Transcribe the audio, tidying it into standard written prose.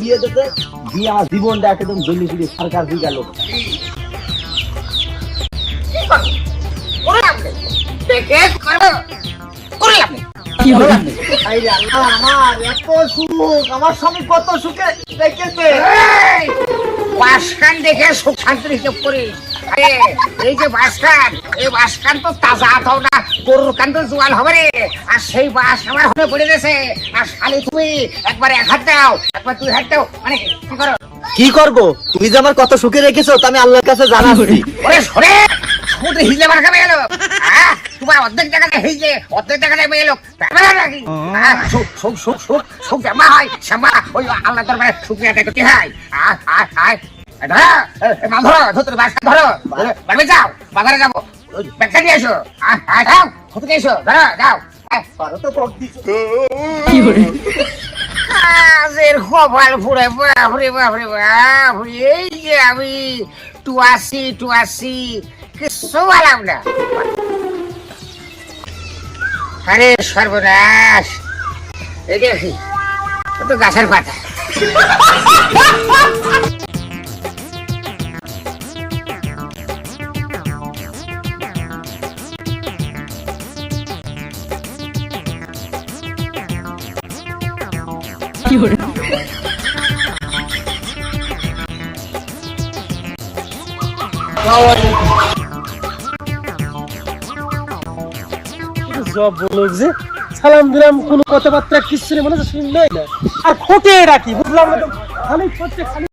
বিয়ে দিতে দিয়ে আমার জীবনটা একদম জ্বলি পুড়ে সরকার দিয়ে গেল। আমার এত সুখ, আমার স্বামী কত সুখে দেখেছে। বাসখান দেখে সুখ শান্তি হিসেব করিস। আরে এই যে বাসখান, এই বাসখান তো তাজা হাত না, গরুর কান তো জোয়াল হবে রে। আর সেই বাস আমার হয়ে পড়ে গেছে। আর শালি তুমি একবার এক হাত দাও, একবার দুই হাত দাও, মানে কি করো? কি করবো? তুমি যে আমার কত সুখে রেখেছো তা আমি আল্লাহর কাছে জানাচ্ছি। ওরে সরে, শুধু হিজলে মার খাবে গেল। তোমার অর্ধেক টাকাটা হিজলে, অর্ধেক টাকাটা মেয়ে লোক নাকি? সুখ সুখ সুখ সুখ সুখ জামা হয়, শ্যামা ওই আল্লাহ দরবারে শুক্রিয়া আদায় করতে হয়। ধরো ধরো বাসটা ধরো, বাড়ি যাও, বাজারে যাবো, ব্যাগটা নিয়ে এসো। যাও খুঁজে এসো, ধরো যাও। কাজের কপাল ফুড়ে, বাপরে বাপরে বাপরে। এই যে আমি টুয়াশি কিছু বললাম না। আরে সর্বনাশ, এই দেখি তো গাছের পাতা। সব বলো যে সালাম দিলাম, কোনো কথাবার্তা কিছু নেই, মনে হচ্ছে শুনলেই না। আর খোটে রাখি, বুঝলাম না তো, খালি খোঁজে খালি